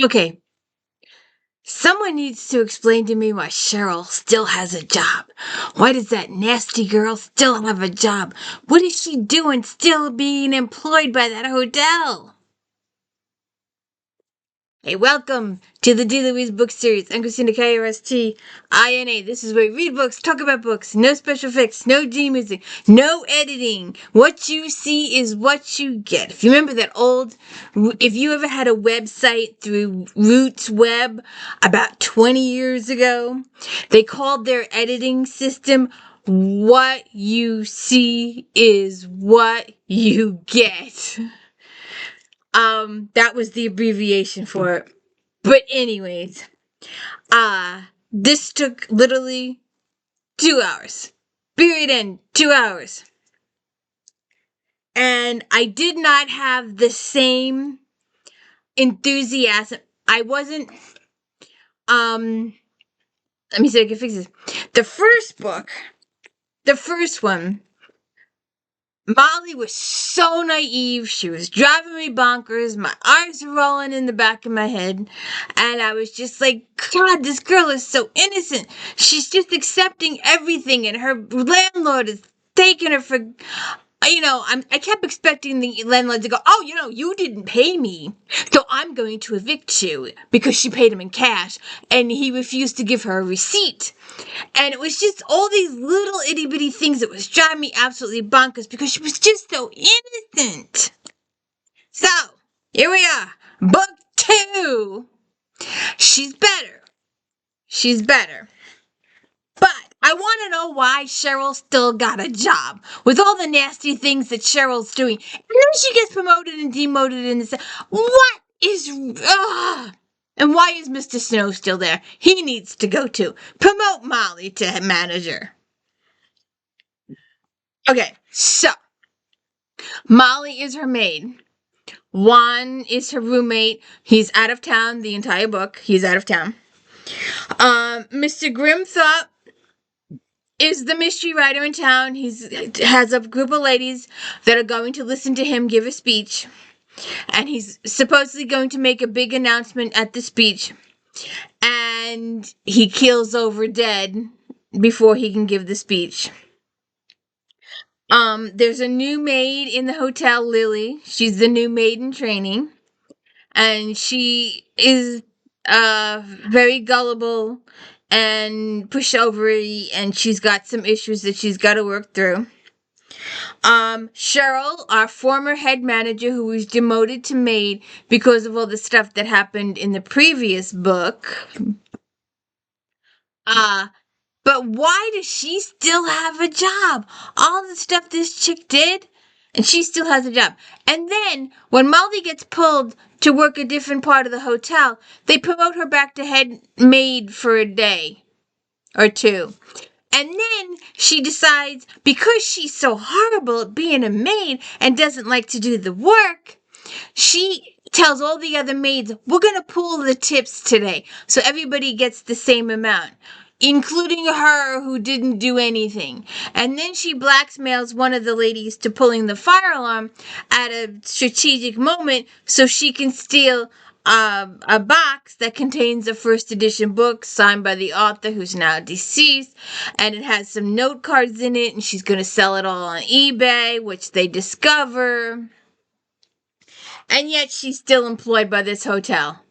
Okay. Someone needs to explain to me why Cheryl still has a job. Why does that nasty girl still have a job? What is she doing still being employed by that hotel? Hey, welcome to the D. Louise book series. I'm Christina K-R-S-T-I-N-A. This is where we read books, talk about books, no special effects, no D music, no editing. What you see is what you get. If you remember that if you ever had a website through Roots Web about 20 years ago, they called their editing system What You See Is What You Get. That was the abbreviation for it. But anyways, this took literally 2 hours. Period end, 2 hours. And I did not have the same enthusiasm. I wasn't, let me see if I can fix this. The first one, Molly was so naive. She was driving me bonkers. My eyes were rolling in the back of my head. And I was just like, God, this girl is so innocent. She's just accepting everything. And her landlord is taking her for, I kept expecting the landlord to go, oh, you didn't pay me, so I'm going to evict you, because she paid him in cash. And he refused to give her a receipt. And it was just all these little itty bitty things that was driving me absolutely bonkers because she was just so innocent. So, here we are. Book 2. She's better. She's better. But I want to know why Cheryl still got a job with all the nasty things that Cheryl's doing. And then she gets promoted and demoted in this. What is... And why is Mr. Snow still there? He needs to go too. Promote Molly to manager. Okay, so Molly is her maid. Juan is her roommate. He's out of town the entire book. He's out of town. Mr. Grimthorpe is the mystery writer in town. He has a group of ladies that are going to listen to him give a speech. And he's supposedly going to make a big announcement at the speech. And he keels over dead before he can give the speech. There's a new maid in the hotel, Lily. She's the new maid in training. And she is very gullible and pushovery, and she's got some issues that she's got to work through. Cheryl, our former head manager, who was demoted to maid because of all the stuff that happened in the previous book. But why does she still have a job? All the stuff this chick did, and she still has a job. And then, when Molly gets pulled to work a different part of the hotel, they promote her back to head maid for a day or two. And then she decides, because she's so horrible at being a maid and doesn't like to do the work, she tells all the other maids, we're going to pool the tips today, so everybody gets the same amount, including her, who didn't do anything. And then she blackmails one of the ladies to pulling the fire alarm at a strategic moment so she can steal a box that contains a first edition book signed by the author, who's now deceased, and it has some note cards in it, and she's going to sell it all on eBay, which they discover. And yet she's still employed by this hotel.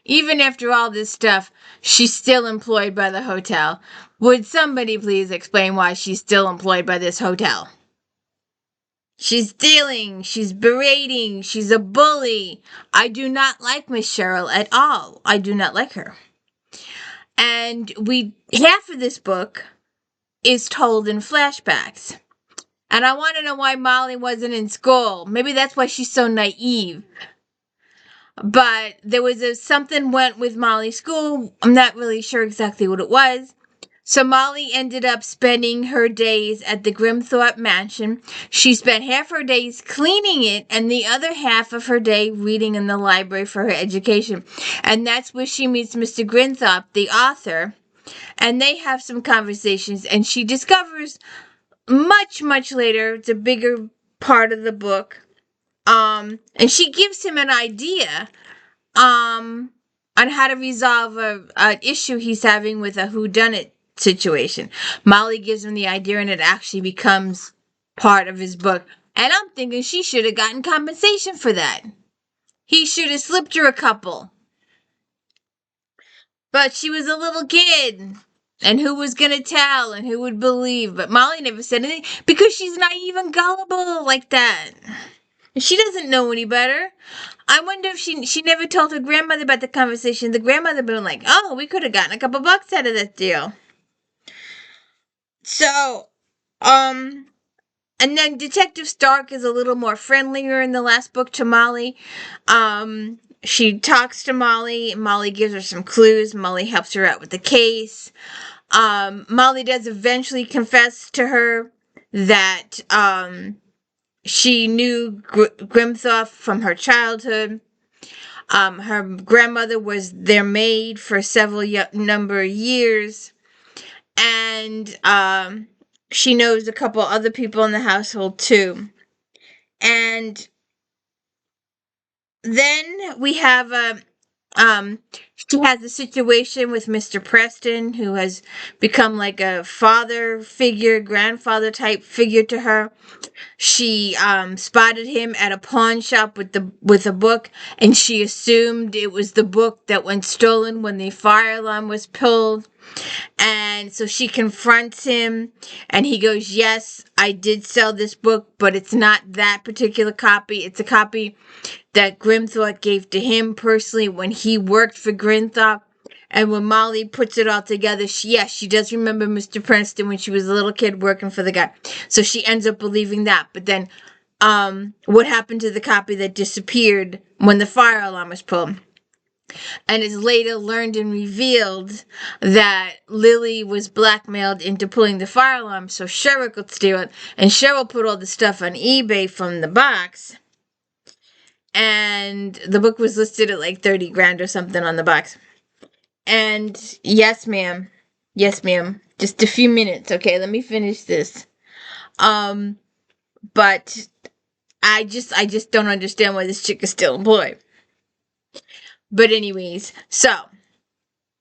Even after all this stuff, she's still employed by the hotel. Would somebody please explain why she's still employed by this hotel? She's stealing, she's berating, she's a bully. I do not like Miss Cheryl at all. I do not like her. And half of this book is told in flashbacks. And I want to know why Molly wasn't in school. Maybe that's why she's so naive. But there was something went with Molly's school. I'm not really sure exactly what it was. So Molly ended up spending her days at the Grimthorpe mansion. She spent half her days cleaning it and the other half of her day reading in the library for her education. And that's where she meets Mr. Grimthorpe, the author. And they have some conversations, and she discovers much, much later, it's a bigger part of the book, and she gives him an idea, on how to resolve an issue he's having with a whodunit situation. Molly gives him the idea, and it actually becomes part of his book. And I'm thinking she should have gotten compensation for that. He should have slipped her a couple. But she was a little kid. And who was going to tell and who would believe? But Molly never said anything because she's naive and gullible like that. She doesn't know any better. I wonder if she never told her grandmother about the conversation. The grandmother been like, oh, we could have gotten a couple bucks out of that deal. So, and then Detective Stark is a little more friendlier in the last book to Molly. She talks to Molly. Molly gives her some clues. Molly helps her out with the case. Molly does eventually confess to her that she knew Grimthorpe from her childhood. Her grandmother was their maid for several number of years. And she knows a couple other people in the household too. And then we have she has a situation with Mr. Preston, who has become like a father figure, grandfather type figure to her. She spotted him at a pawn shop with a book, and she assumed it was the book that went stolen when the fire alarm was pulled. And so she confronts him, and he goes, yes, I did sell this book, but it's not that particular copy. It's a copy that Grimthorpe gave to him personally when he worked for Grimthorpe. And when Molly puts it all together, she does remember Mr. Preston when she was a little kid working for the guy. So she ends up believing that. But then, what happened to the copy that disappeared when the fire alarm was pulled? And it's later learned and revealed that Lily was blackmailed into pulling the fire alarm so Cheryl could steal it. And Cheryl put all the stuff on eBay from the box. And the book was listed at like 30 grand or something on the box. And yes, ma'am. Yes, ma'am. Just a few minutes, okay? Let me finish this. But I just don't understand why this chick is still employed. But anyways, so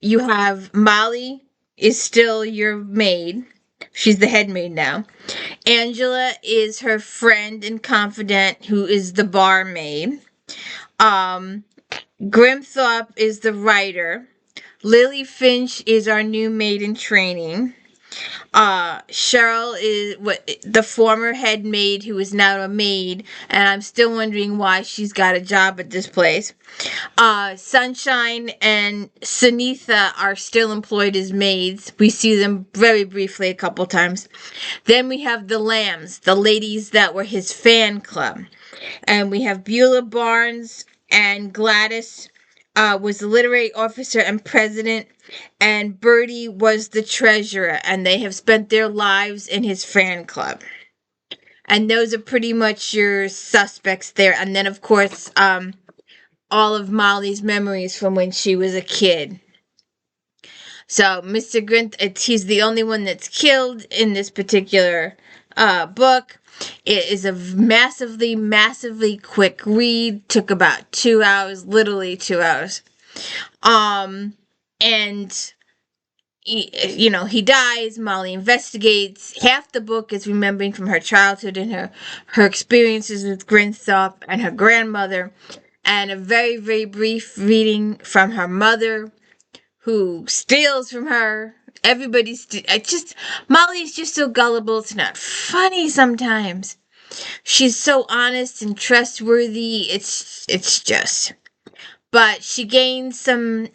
you have Molly is still your maid. She's the head maid now. Angela is her friend and confidant who is the barmaid. Grimthorpe is the writer. Lily Finch is our new maid in training. Cheryl is the former head maid who is now a maid, and I'm still wondering why she's got a job at this place. Sunshine and Sunitha are still employed as maids. We see them very briefly a couple times. Then we have the Lambs, the ladies that were his fan club. And we have Beulah Barnes and Gladys was the literary officer and president, and Bertie was the treasurer, and they have spent their lives in his fan club. And those are pretty much your suspects there. And then, of course, all of Molly's memories from when she was a kid. So, Mr. Grint, he's the only one that's killed in this particular book. It is a massively, massively quick read. Took about 2 hours, literally 2 hours. And he dies. Molly investigates. Half the book is remembering from her childhood and her experiences with Grimthorpe and her grandmother, and a very, very brief reading from her mother, who steals from her. Molly is just so gullible. It's not funny sometimes. She's so honest and trustworthy. It's just. But she gains a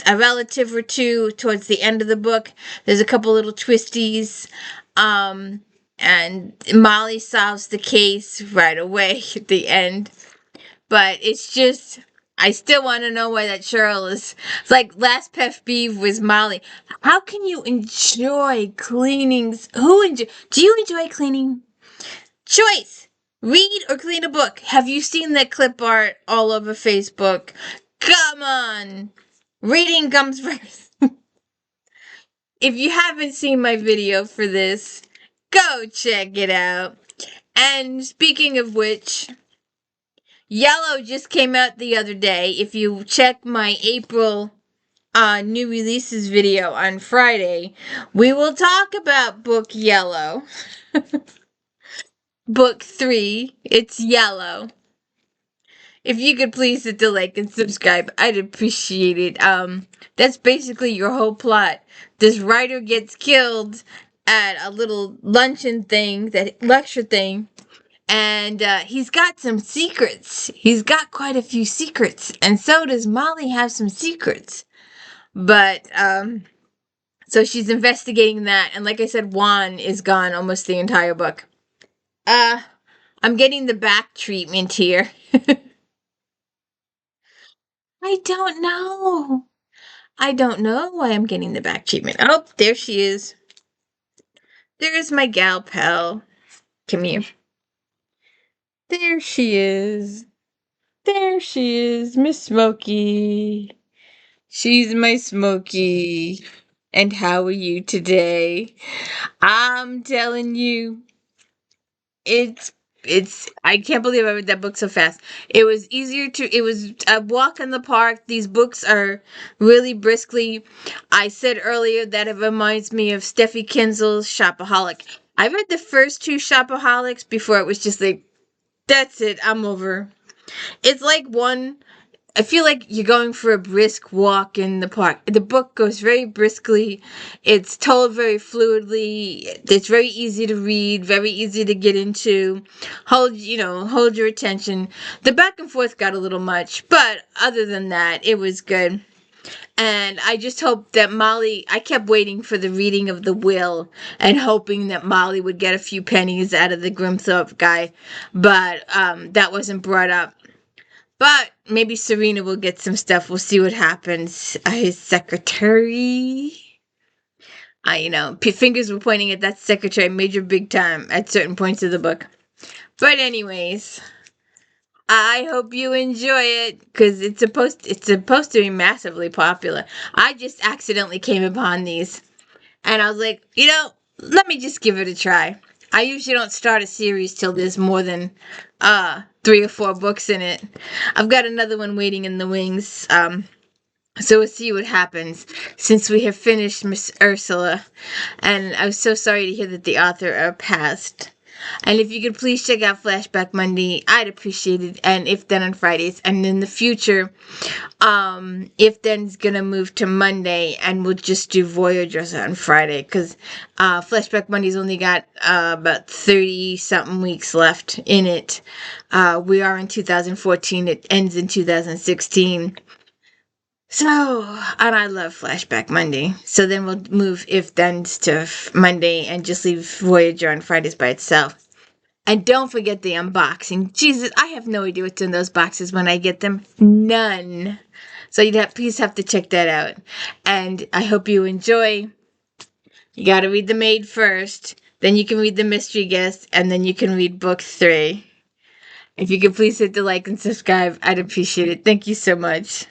relative or two towards the end of the book. There's a couple little twisties. And Molly solves the case right away at the end. But it's just, I still want to know why that Cheryl is. It's like last pet peeve was Molly. How can you enjoy cleaning? Do you enjoy cleaning? Choice. Read or clean a book. Have you seen that clip art all over Facebook? Come on. Reading comes first. If you haven't seen my video for this, go check it out. And speaking of which, Yellow just came out the other day. If you check my April new releases video on Friday, we will talk about book Yellow. Book 3, it's Yellow. If you could please hit the like and subscribe, I'd appreciate it. That's basically your whole plot. This writer gets killed at a little luncheon thing, that lecture thing, and he's got some secrets. He's got quite a few secrets, and so does Molly have some secrets. But so she's investigating that, and like I said, Juan is gone almost the entire book. I'm getting the back treatment here. I don't know. I don't know why I'm getting the back treatment. Oh, there she is. There's my gal pal. Come here. There she is. There she is, Miss Smokey. She's my Smokey. And how are you today? I'm telling you, it's I can't believe I read that book so fast. It was a walk in the park. These books are really briskly. I said earlier that it reminds me of Steffi Kinzel's Shopaholic. I read the first 2 Shopaholics before it was just like, that's it, I'm over. It's like I feel like you're going for a brisk walk in the park. The book goes very briskly. It's told very fluidly. It's very easy to read, very easy to get into. Hold your attention. The back and forth got a little much, but other than that, it was good. And I just hope that I kept waiting for the reading of the will and hoping that Molly would get a few pennies out of the Grimthorpe guy, but that wasn't brought up. But maybe Serena will get some stuff. We'll see what happens. His secretary. Fingers were pointing at that secretary major big time at certain points of the book. But anyways, I hope you enjoy it because it's supposed to be massively popular. I just accidentally came upon these, and I was like, let me just give it a try. I usually don't start a series till there's more than 3 or 4 books in it. I've got another one waiting in the wings, so we'll see what happens since we have finished Miss Ursula. And I was so sorry to hear that the author passed. And if you could please check out Flashback Monday, I'd appreciate it. And If Then on Fridays. And in the future, If Then's gonna move to Monday, and we'll just do Voyagers on Friday, because Flashback Monday's only got about 30-something weeks left in it. We are in 2014. It ends in 2016. So, and I love Flashback Monday. So then we'll move If Then's to Monday and just leave Voyager on Fridays by itself. And don't forget the unboxing. Jesus, I have no idea what's in those boxes when I get them. None. So please have to check that out. And I hope you enjoy. You gotta read The Maid first. Then you can read The Mystery Guest. And then you can read book 3. If you could please hit the like and subscribe, I'd appreciate it. Thank you so much.